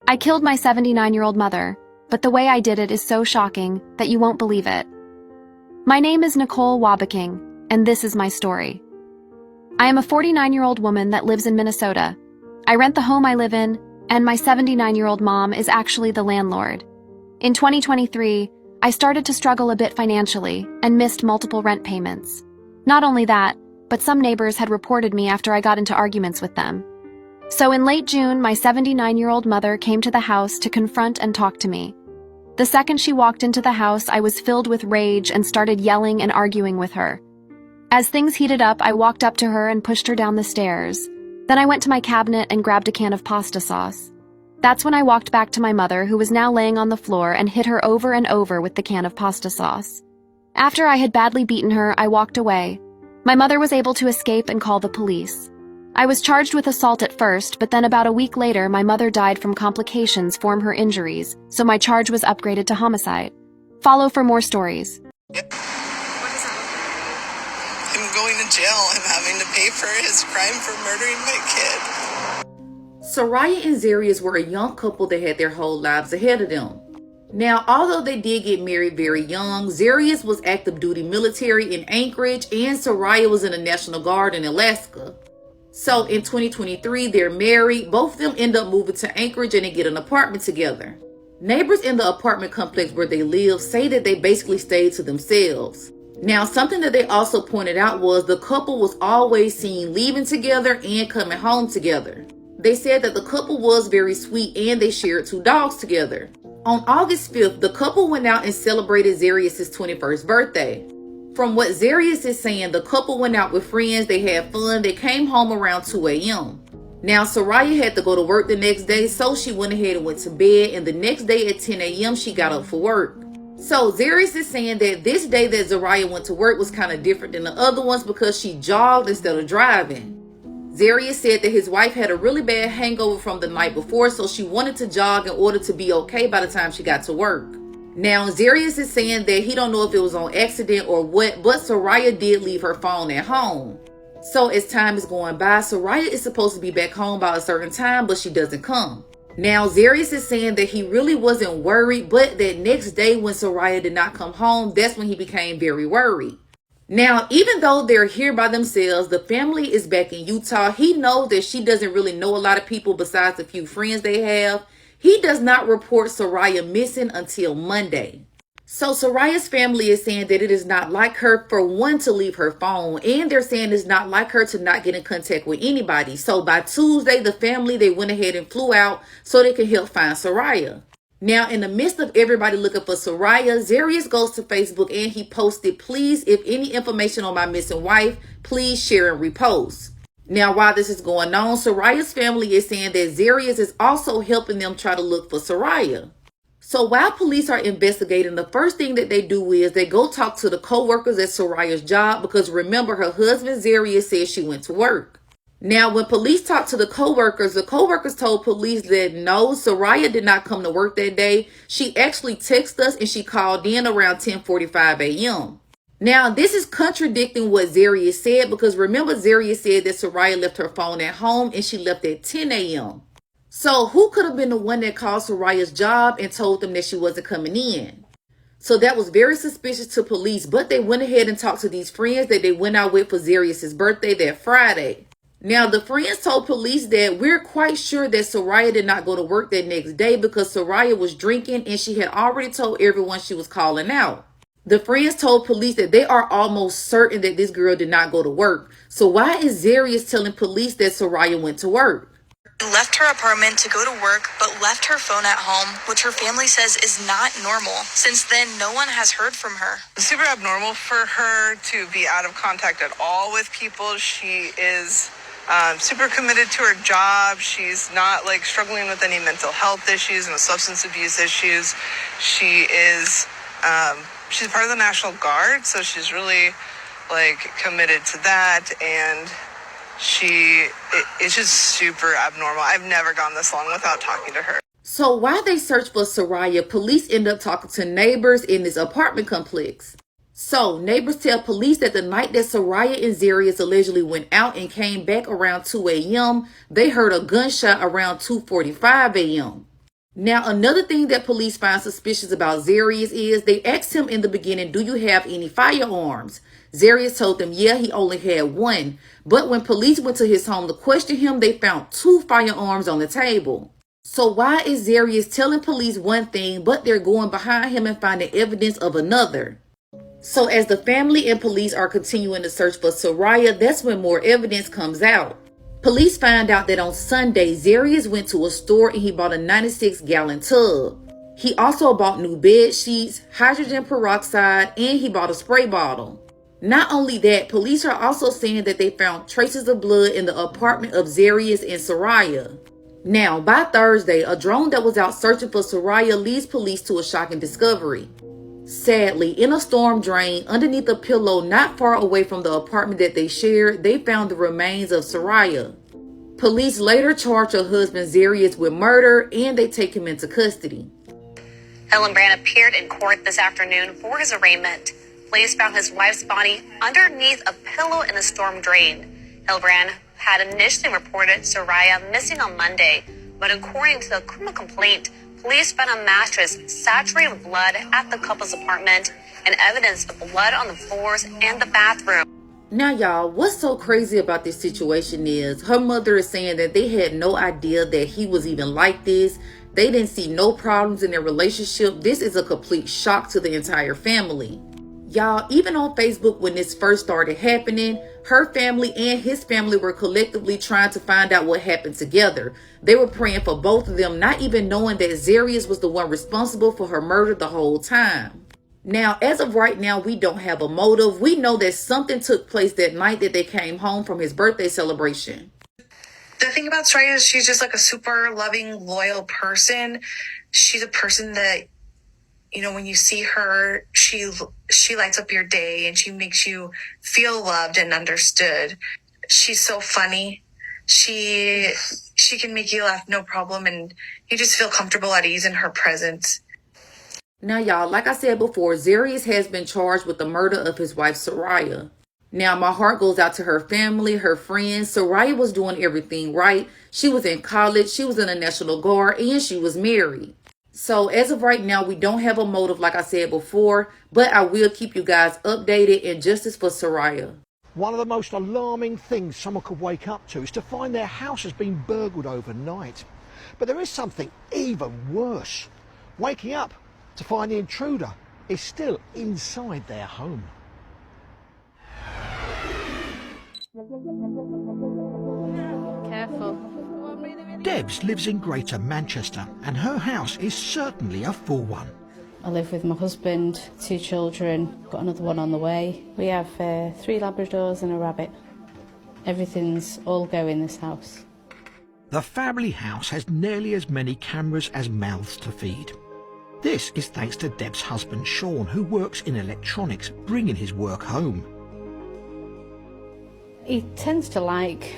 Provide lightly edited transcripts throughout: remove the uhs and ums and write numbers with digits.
I killed my 79-year-old mother, but the way I did it is so shocking that you won't believe it. My name is Nicole Wabaching, and this is my story. I am a 49-year-old woman that lives in Minnesota. I rent the home I live in, and my 79-year-old mom is actually the landlord. In 2023, I started to struggle a bit financially and missed multiple rent payments. Not only that, but some neighbors had reported me after I got into arguments with them. So in late June, my 79-year-old mother came to the house to confront and talk to me. The second she walked into the house, I was filled with rage and started yelling and arguing with her. As things heated up, I walked up to her and pushed her down the stairs. Then I went to my cabinet and grabbed a can of pasta sauce. That's when I walked back to my mother, who was now laying on the floor, and hit her over and over with the can of pasta sauce. After I had badly beaten her, I walked away. My mother was able to escape and call the police. I was charged with assault at first, but then about a week later, my mother died from complications from her injuries, so my charge was upgraded to homicide. Follow for more stories. Him going to jail and having to pay for his crime for murdering my kid. Soraya and Zarius were a young couple that had their whole lives ahead of them. Now, although they did get married very young, Zarius was active duty military in Anchorage and Soraya was in the National Guard in Alaska. So in 2023, they're married. Both of them end up moving to Anchorage and they get an apartment together. Neighbors in the apartment complex where they live say that they basically stayed to themselves. Now, something that they also pointed out was the couple was always seen leaving together and coming home together. They said that the couple was very sweet and they shared 2 dogs together. On August 5th, the couple went out and celebrated Zarius' 21st birthday. From what Zarius is saying, the couple went out with friends, they had fun, they came home around 2 a.m. Now, Soraya had to go to work the next day, so she went ahead and went to bed, and the next day at 10 a.m. she got up for work. So Zarius is saying that this day that Soraya went to work was kind of different than the other ones because she jogged instead of driving. Zarius said that his wife had a really bad hangover from the night before, so she wanted to jog in order to be okay by the time she got to work. Now, Zarius is saying that he don't know if it was on accident or what, but Soraya did leave her phone at home. So as time is going by, Soraya is supposed to be back home by a certain time, but she doesn't come. Now, Zarius is saying that he really wasn't worried, but that next day when Soraya did not come home, that's when he became very worried. Now, even though they're here by themselves, the family is back in Utah. He knows that she doesn't really know a lot of people besides a few friends they have. He does not report Soraya missing until Monday. So Soraya's family is saying that it is not like her for one to leave her phone, and they're saying it's not like her to not get in contact with anybody. So by Tuesday, the family, they went ahead and flew out so they could help find Soraya. Now, in the midst of everybody looking for Soraya, Zarius goes to Facebook and he posted, "Please, if any information on my missing wife, please share and repost." Now, while this is going on, Soraya's family is saying that Zarius is also helping them try to look for Soraya. So while police are investigating, the first thing that they do is they go talk to the co-workers at Soraya's job because remember, her husband Zarius says she went to work. Now, when police talked to the co-workers told police that no, Soraya did not come to work that day. She actually texted us and she called in around 10:45 a.m. Now, this is contradicting what Zarius said because remember, Zarius said that Soraya left her phone at home and she left at 10 a.m. So who could have been the one that called Soraya's job and told them that she wasn't coming in? So that was very suspicious to police, but they went ahead and talked to these friends that they went out with for Zarius' birthday that Friday. Now, the friends told police that we're quite sure that Soraya did not go to work that next day because Soraya was drinking and she had already told everyone she was calling out. The friends told police that they are almost certain that this girl did not go to work. So why is Zarius telling police that Soraya went to work? She left her apartment to go to work, but left her phone at home, which her family says is not normal. Since then, no one has heard from her. Super abnormal for her to be out of contact at all with people. She is super committed to her job. She's not like struggling with any mental health issues, no substance abuse issues. She is she's part of the National Guard, so she's really like committed to that, and it's just super abnormal. I've never gone this long without talking to her. So while they search for Soraya, police end up talking to neighbors in this apartment complex. So neighbors tell police that the night that Soraya and Zarius allegedly went out and came back around 2 a.m., they heard a gunshot around 2:45 a.m. Now, another thing that police find suspicious about Zarius is they asked him in the beginning, do you have any firearms? Zarius told them, yeah, he only had one. But when police went to his home to question him, they found 2 firearms on the table. So why is Zarius telling police one thing, but they're going behind him and finding evidence of another? So as the family and police are continuing to search for Soraya, that's when more evidence comes out. Police find out that on Sunday, Zarius went to a store and he bought a 96-gallon tub. He also bought new bed sheets, hydrogen peroxide, and he bought a spray bottle. Not only that, police are also saying that they found traces of blood in the apartment of Zarius and Soraya. Now, by Thursday, a drone that was out searching for Soraya leads police to a shocking discovery. Sadly, in a storm drain underneath a pillow not far away from the apartment that they shared, they found the remains of Soraya. Police later charge her husband Zarius with murder and they take him into custody. Hillenbrand appeared in court this afternoon for his arraignment. Police found his wife's body underneath a pillow in a storm drain. Hillenbrand had initially reported Soraya missing on Monday, but according to the criminal complaint, police found a mattress saturated with blood at the couple's apartment and evidence of blood on the floors and the bathroom. Now, y'all, what's so crazy about this situation is her mother is saying that they had no idea that he was even like this. They didn't see no problems in their relationship. This is a complete shock to the entire family. Y'all, even on Facebook when this first started happening, her family and his family were collectively trying to find out what happened together. They were praying for both of them, not even knowing that Zarius was the one responsible for her murder the whole time. Now, as of right now, we don't have a motive. We know that something took place that night that they came home from his birthday celebration. The thing about Soraya is she's just like a super loving, loyal person. She's a person that, you know, when you see her, she lights up your day and she makes you feel loved and understood. She's so funny. She can make you laugh no problem, and you just feel comfortable at ease in her presence. Now, y'all, like I said before, Zarius has been charged with the murder of his wife, Soraya. Now, my heart goes out to her family, her friends. Soraya was doing everything right. She was in college, she was in the National Guard, and she was married. So, as of right now, we don't have a motive, like I said before, but I will keep you guys updated in justice for Soraya. One of the most alarming things someone could wake up to is to find their house has been burgled overnight. But there is something even worse. Waking up to find the intruder is still inside their home. Careful. Debs lives in Greater Manchester and her house is certainly a full one. I live with my husband, 2 children, got another one on the way. We have 3 Labradors and a rabbit. Everything's all go in this house. The family house has nearly as many cameras as mouths to feed. This is thanks to Deb's husband Sean, who works in electronics, bringing his work home. He tends to like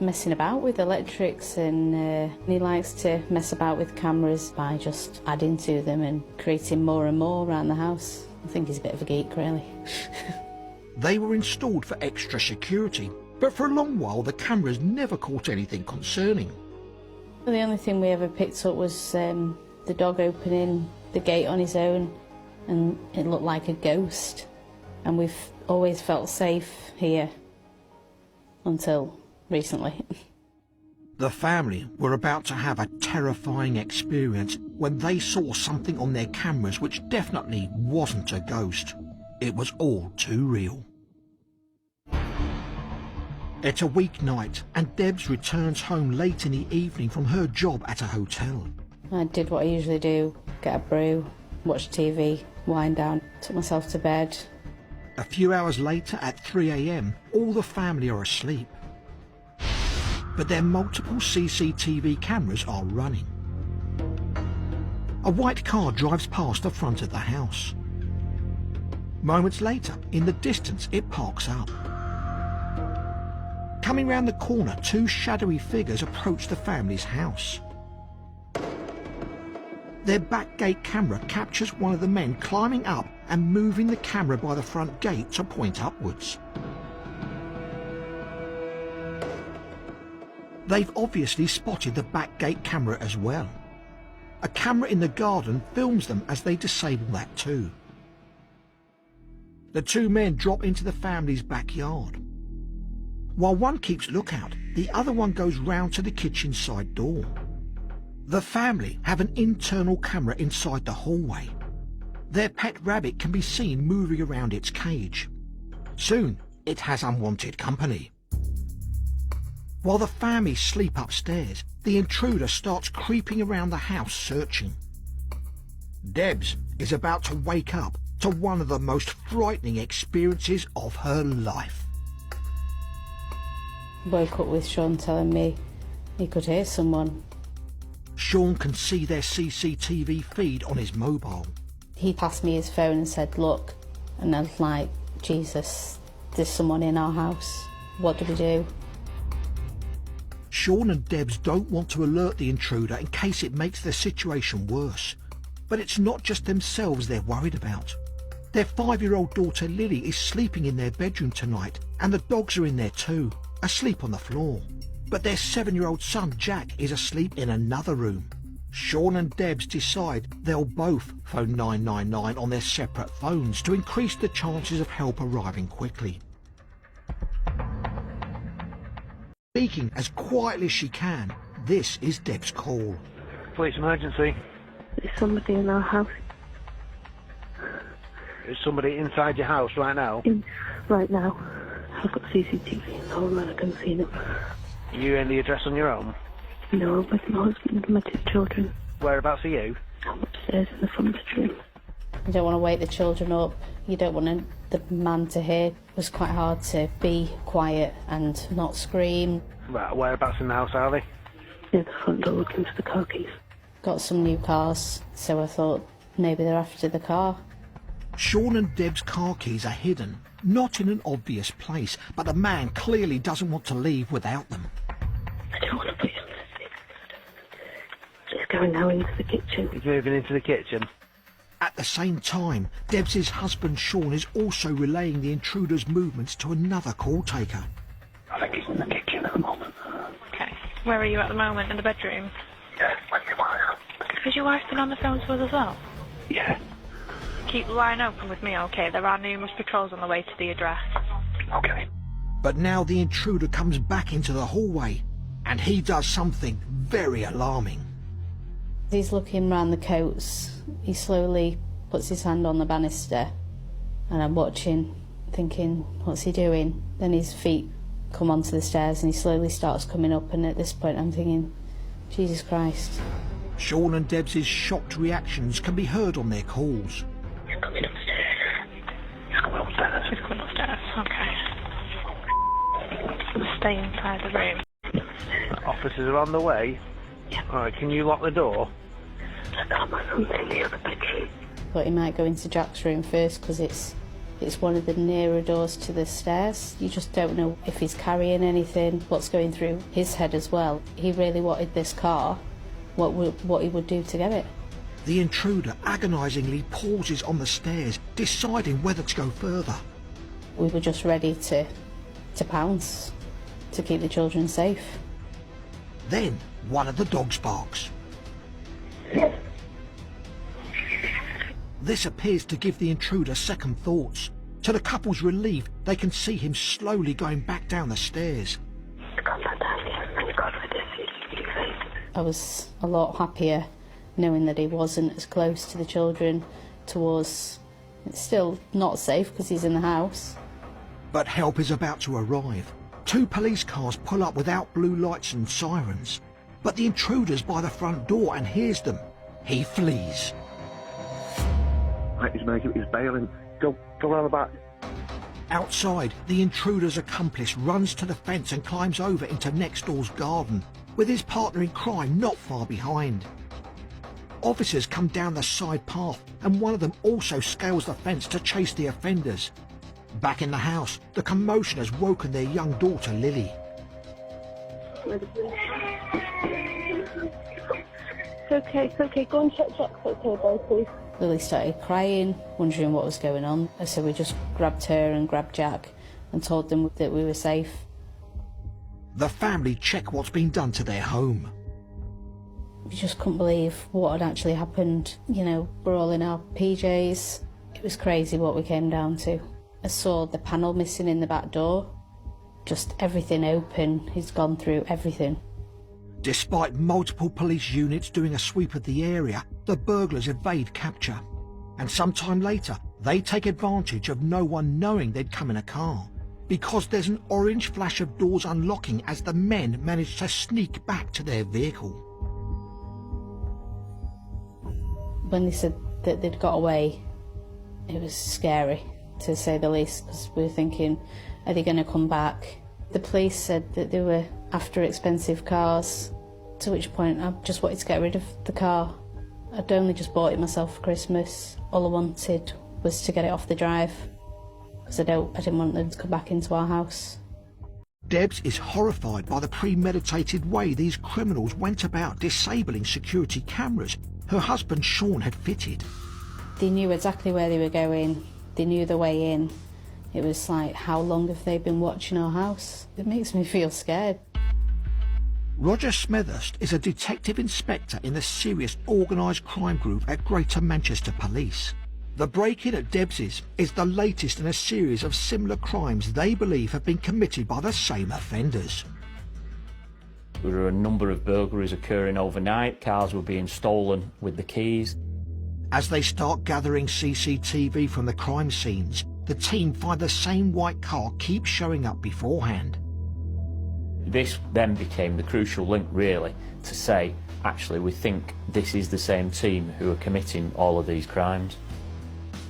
messing about with electrics, and he likes to mess about with cameras by just adding to them and creating more and more around the house. I think he's a bit of a geek, really. They were installed for extra security, but for a long while the cameras never caught anything concerning. The only thing we ever picked up was the dog opening the gate on his own, and it looked like a ghost. And we've always felt safe here until recently. The family were about to have a terrifying experience when they saw something on their cameras which definitely wasn't a ghost. It was all too real. It's a weeknight and Debs returns home late in the evening from her job at a hotel. I did what I usually do, get a brew, watch TV, wind down, took myself to bed. A few hours later at 3 AM, all the family are asleep. But their multiple CCTV cameras are running. A white car drives past the front of the house. Moments later, in the distance, it parks up. Coming round the corner, 2 shadowy figures approach the family's house. Their back gate camera captures one of the men climbing up and moving the camera by the front gate to point upwards. They've obviously spotted the back gate camera as well. A camera in the garden films them as they disable that too. The two men drop into the family's backyard. While one keeps lookout, the other one goes round to the kitchen side door. The family have an internal camera inside the hallway. Their pet rabbit can be seen moving around its cage. Soon, it has unwanted company. While the family sleep upstairs, the intruder starts creeping around the house searching. Debs is about to wake up to one of the most frightening experiences of her life. Woke up with Sean telling me he could hear someone. Sean can see their CCTV feed on his mobile. He passed me his phone and said, look, and I was like, Jesus, there's someone in our house. What do we do? Sean and Debs don't want to alert the intruder in case it makes their situation worse. But it's not just themselves they're worried about. Their 5-year-old daughter Lily is sleeping in their bedroom tonight, and the dogs are in there too, asleep on the floor. But their 7-year-old son Jack is asleep in another room. Sean and Debs decide they'll both phone 999 on their separate phones to increase the chances of help arriving quickly. Speaking as quietly as she can, this is Deb's call. Police emergency. There's somebody in our house. Is somebody inside your house right now? Right now. I've got CCTV in the home and I can see them. Are you in the address on your own? No, with my husband and my 2 children. Whereabouts are you? I'm upstairs in the front bedroom. You don't want to wake the children up. You don't want the man to hear. It was quite hard to be quiet and not scream. Right, whereabouts in the house are they? Near the front door looking for the car keys. Got some new cars, so I thought maybe they're after the car. Sean and Deb's car keys are hidden, not in an obvious place, but the man clearly doesn't want to leave without them. I don't want to put you on the stick. He's going now into the kitchen. He's moving into the kitchen. At the same time, Debs' husband Sean is also relaying the intruder's movements to another call taker. I think he's in the kitchen at the moment. Okay. Where are you at the moment? In the bedroom? Yeah, with your wife. Has your wife been on the phone to us as well? Yeah. Keep the line open with me, okay? There are numerous patrols on the way to the address. Okay. But now the intruder comes back into the hallway, and he does something very alarming. He's looking round the coats. He slowly puts his hand on the banister, and I'm watching, thinking, what's he doing? Then his feet come onto the stairs and he slowly starts coming up, and at this point I'm thinking, Jesus Christ. Sean and Debs' shocked reactions can be heard on their calls. He's coming upstairs. He's coming upstairs. He's coming upstairs, okay. Stay inside the room. Officers are on the way? Yeah. Alright, can you lock the door? I got my son's in the other bedroom. Thought he might go into Jack's room first because it's one of the nearer doors to the stairs. You just don't know if he's carrying anything, what's going through his head as well. He really wanted this car, what he would do to get it. The intruder agonisingly pauses on the stairs, deciding whether to go further. We were just ready to pounce, to keep the children safe. Then one of the dogs barks. This appears to give the intruder second thoughts. To the couple's relief, they can see him slowly going back down the stairs. I was a lot happier knowing that he wasn't as close to the children towards... It's still not safe because he's in the house. But help is about to arrive. 2 police cars pull up without blue lights and sirens. But the intruder's by the front door and hears them. He flees. Right, he's bailing. Go around the back. Outside, the intruder's accomplice runs to the fence and climbs over into next door's garden, with his partner in crime not far behind. Officers come down the side path, and one of them also scales the fence to chase the offenders. Back in the house, the commotion has woken their young daughter, Lily. It's okay. Go and check Jack's okay, boy, please. Lily started crying, wondering what was going on. So we just grabbed her and grabbed Jack and told them that we were safe. The family check what's been done to their home. We just couldn't believe what had actually happened. You know, we're all in our PJs. It was crazy what we came down to. I saw the panel missing in the back door. Just everything open. He's gone through everything. Despite multiple police units doing a sweep of the area, the burglars evade capture. And sometime later, they take advantage of no one knowing they'd come in a car, because there's an orange flash of doors unlocking as the men manage to sneak back to their vehicle. When they said that they'd got away, it was scary, to say the least, because we were thinking, are they going to come back? The police said that they were after expensive cars, to which point I just wanted to get rid of the car. I'd only just bought it myself for Christmas. All I wanted was to get it off the drive, because I didn't want them to come back into our house. Debs is horrified by the premeditated way these criminals went about disabling security cameras her husband Sean had fitted. They knew exactly where they were going. They knew the way in. It was like, how long have they been watching our house? It makes me feel scared. Roger Smethurst is a detective inspector in the serious organised crime group at Greater Manchester Police. The break-in at Debs's is the latest in a series of similar crimes they believe have been committed by the same offenders. There were a number of burglaries occurring overnight. Cars were being stolen with the keys. As they start gathering CCTV from the crime scenes, the team find the same white car keep showing up beforehand. This then became the crucial link, really, to say, actually, we think this is the same team who are committing all of these crimes.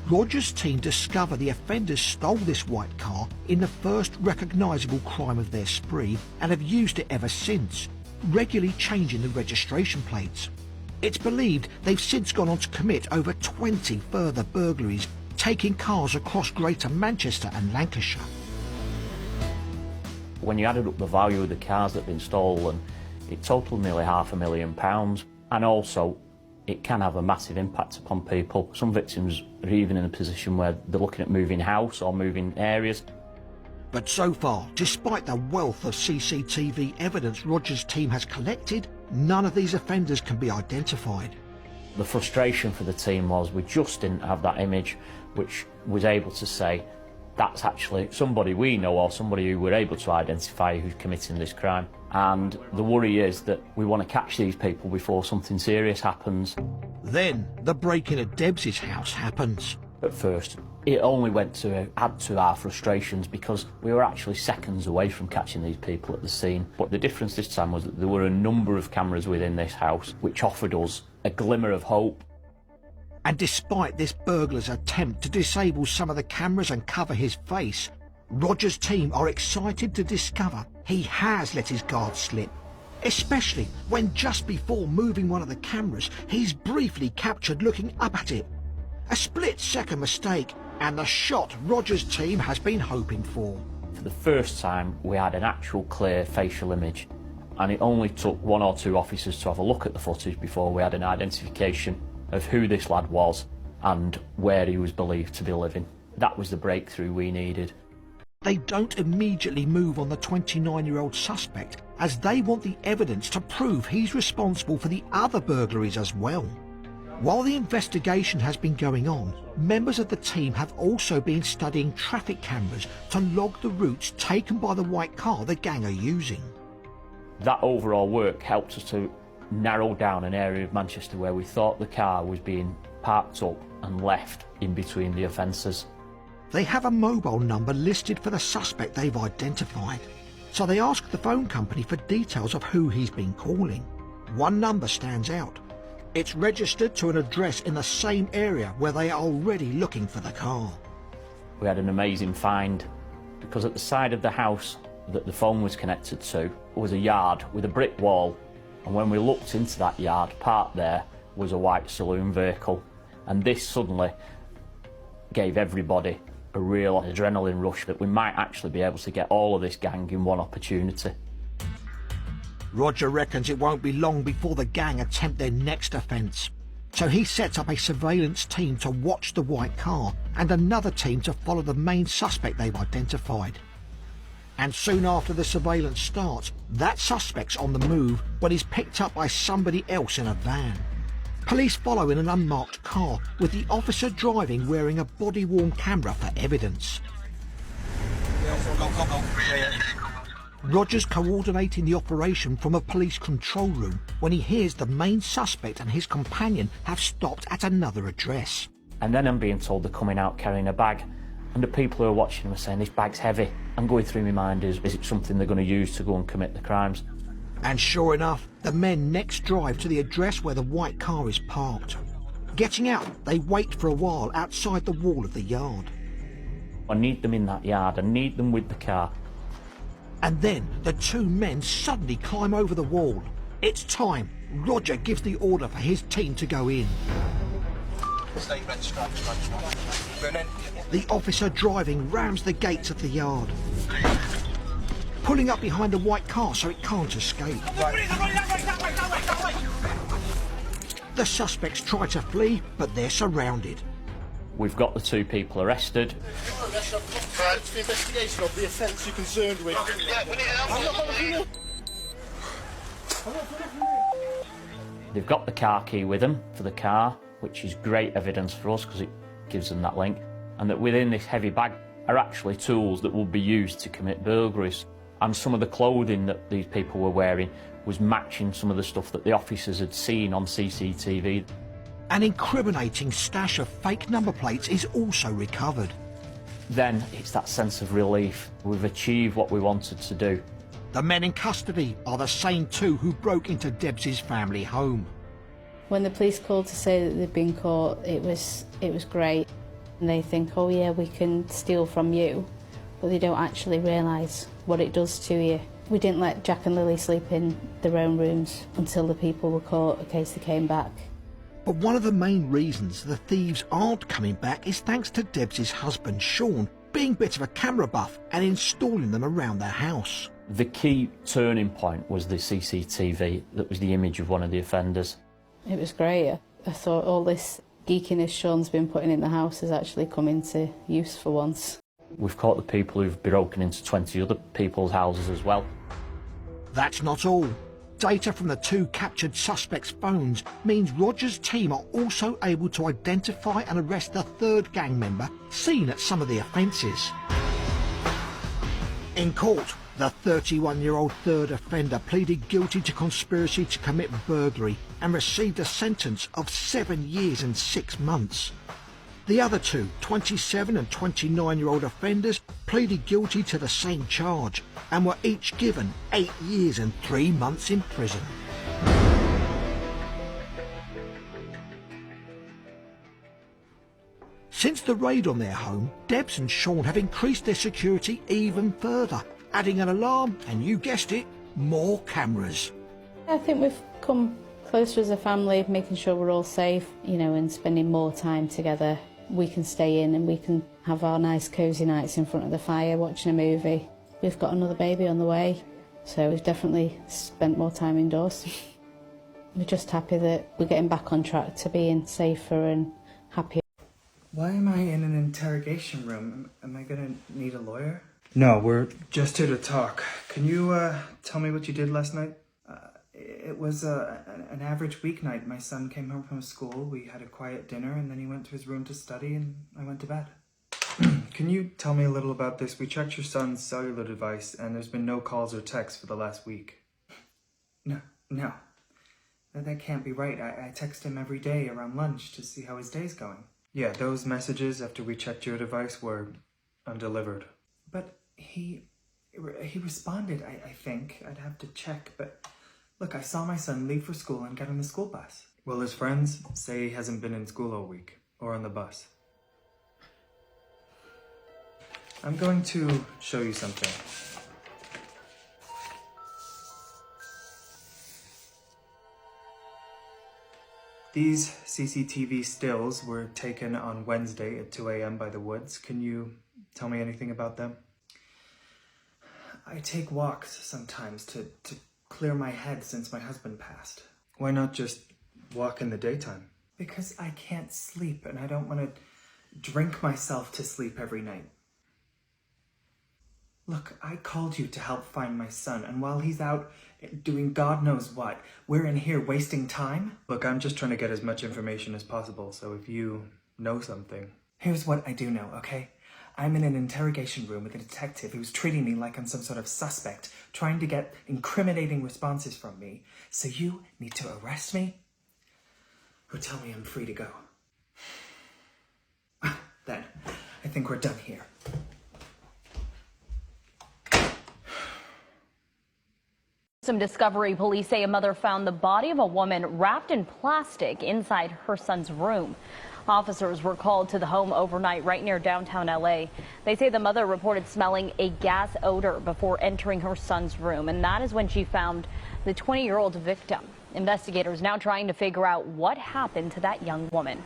Roger's team discover the offenders stole this white car in the first recognisable crime of their spree and have used it ever since, regularly changing the registration plates. It's believed they've since gone on to commit over 20 further burglaries, taking cars across Greater Manchester and Lancashire. When you added up the value of the cars that had been stolen, it totaled nearly £500,000, and also it can have a massive impact upon people. Some victims are even in a position where they're looking at moving house or moving areas. But so far, despite the wealth of CCTV evidence Roger's team has collected, none of these offenders can be identified. The frustration for the team was we just didn't have that image which was able to say that's actually somebody we know or somebody who we're able to identify who's committing this crime. And the worry is that we want to catch these people before something serious happens. Then the break-in at Debs's house happens. At first, it only went to add to our frustrations because we were actually seconds away from catching these people at the scene. But the difference this time was that there were a number of cameras within this house which offered us a glimmer of hope. And despite this burglar's attempt to disable some of the cameras and cover his face, Roger's team are excited to discover he has let his guard slip, especially when just before moving one of the cameras, he's briefly captured looking up at it. A split-second mistake, and the shot Roger's team has been hoping for. For the first time, we had an actual clear facial image, and it only took 1 or 2 officers to have a look at the footage before we had an identification of who this lad was and where he was believed to be living. That was the breakthrough we needed. They don't immediately move on the 29-year-old suspect, as they want the evidence to prove he's responsible for the other burglaries as well. While the investigation has been going on, members of the team have also been studying traffic cameras to log the routes taken by the white car the gang are using. That overall work helped us to narrow down an area of Manchester where we thought the car was being parked up and left in between the offences. They have a mobile number listed for the suspect they've identified, so they ask the phone company for details of who he's been calling. One number stands out. It's registered to an address in the same area where they are already looking for the car. We had an amazing find, because at the side of the house that the phone was connected to was a yard with a brick wall, and when we looked into that yard, parked there was a white saloon vehicle, and this suddenly gave everybody a real adrenaline rush that we might actually be able to get all of this gang in one opportunity. Roger reckons it won't be long before the gang attempt their next offence, so he sets up a surveillance team to watch the white car and another team to follow the main suspect they've identified. And soon after the surveillance starts, that suspect's on the move but is picked up by somebody else in a van. Police follow in an unmarked car with the officer driving wearing a body-worn camera for evidence. Roger's coordinating the operation from a police control room when he hears the main suspect and his companion have stopped at another address. And then I'm being told they're coming out carrying a bag. And the people who are watching them are saying, this bag's heavy. And going through my mind is it something they're going to use to go and commit the crimes? And sure enough, the men next drive to the address where the white car is parked. Getting out, they wait for a while outside the wall of the yard. I need them in that yard. I need them with the car. And then the two men suddenly climb over the wall. It's time. Roger gives the order for his team to go in. The officer driving rams the gates of the yard, pulling up behind the white car so it can't escape. The suspects try to flee, but they're surrounded. We've got the two people arrested. It's the investigation of the offence you're concerned with. They've got the car key with them for the car, which is great evidence for us because it gives them that link. And that within this heavy bag are actually tools that will be used to commit burglaries. And some of the clothing that these people were wearing was matching some of the stuff that the officers had seen on CCTV. An incriminating stash of fake number plates is also recovered. Then it's that sense of relief. We've achieved what we wanted to do. The men in custody are the same two who broke into Debs' family home. When the police called to say that they'd been caught, it was great. And they think, oh yeah, we can steal from you, but they don't actually realise what it does to you. We didn't let Jack and Lily sleep in their own rooms until the people were caught in case they came back. But one of the main reasons the thieves aren't coming back is thanks to Debs' husband, Sean, being a bit of a camera buff and installing them around their house. The key turning point was the CCTV that was the image of one of the offenders. It was great. I thought all this geekiness Sean's been putting in the house has actually come into use for once. We've caught the people who've broken into 20 other people's houses as well. That's not all. Data from the two captured suspects' phones means Roger's team are also able to identify and arrest the third gang member seen at some of the offences. In court, the 31-year-old third offender pleaded guilty to conspiracy to commit burglary and received a sentence of 7 years and 6 months. The other two, 27 and 29-year-old offenders, pleaded guilty to the same charge and were each given 8 years and 3 months in prison. Since the raid on their home, Debs and Sean have increased their security even further, adding an alarm and, you guessed it, more cameras. I think we've come closer as a family, making sure we're all safe, and spending more time together. We can stay in and we can have our nice cosy nights in front of the fire watching a movie. We've got another baby on the way, so we've definitely spent more time indoors. We're just happy that we're getting back on track to being safer and happier. Why am I in an interrogation room? Am I gonna need a lawyer? No, we're just here to talk. Can you tell me what you did last night? It was an average weeknight. My son came home from school, we had a quiet dinner, and then he went to his room to study, and I went to bed. Can you tell me a little about this? We checked your son's cellular device, and there's been no calls or texts for the last week. No. That can't be right. I text him every day around lunch to see how his day's going. Yeah, those messages after we checked your device were undelivered. But he responded, I think. I'd have to check, but look, I saw my son leave for school and get on the school bus. Well, his friends say he hasn't been in school all week, or on the bus. I'm going to show you something. These CCTV stills were taken on Wednesday at 2 a.m. by the woods. Can you tell me anything about them? I take walks sometimes to clear my head since my husband passed. Why not just walk in the daytime? Because I can't sleep and I don't want to drink myself to sleep every night. Look, I called you to help find my son, and while he's out doing God knows what, we're in here wasting time? Look, I'm just trying to get as much information as possible, so if you know something... Here's what I do know, okay? I'm in an interrogation room with a detective who's treating me like I'm some sort of suspect, trying to get incriminating responses from me. So you need to arrest me, or tell me I'm free to go. Then, I think we're done here. Some discovery police say a mother found the body of a woman wrapped in plastic inside her son's room. Officers were called to the home overnight right near downtown LA. They say the mother reported smelling a gas odor before entering her son's room, and that is when she found the 20-year-old victim. Investigators now trying to figure out what happened to that young woman.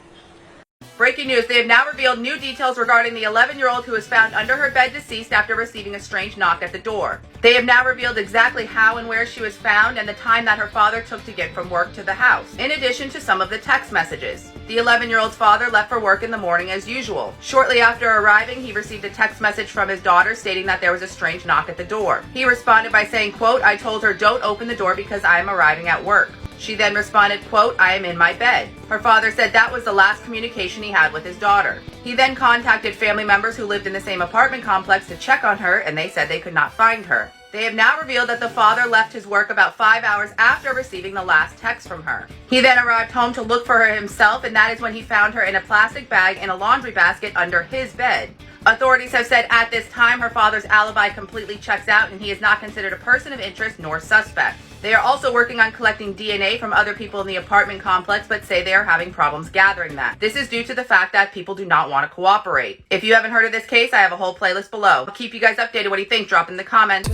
Breaking news, they have now revealed new details regarding the 11-year-old who was found under her bed deceased after receiving a strange knock at the door. They have now revealed exactly how and where she was found and the time that her father took to get from work to the house, in addition to some of the text messages. The 11-year-old's father left for work in the morning as usual. Shortly after arriving, he received a text message from his daughter stating that there was a strange knock at the door. He responded by saying, quote, "I told her don't open the door because I am arriving at work." She then responded, quote, "I am in my bed." Her father said that was the last communication he had with his daughter. He then contacted family members who lived in the same apartment complex to check on her, and they said they could not find her. They have now revealed that the father left his work about 5 hours after receiving the last text from her. He then arrived home to look for her himself, and that is when he found her in a plastic bag in a laundry basket under his bed. Authorities have said at this time her father's alibi completely checks out and he is not considered a person of interest nor suspect. They are also working on collecting DNA from other people in the apartment complex, but say they are having problems gathering that. This is due to the fact that people do not want to cooperate. If you haven't heard of this case, I have a whole playlist below. I'll keep you guys updated. What do you think? Drop in the comments.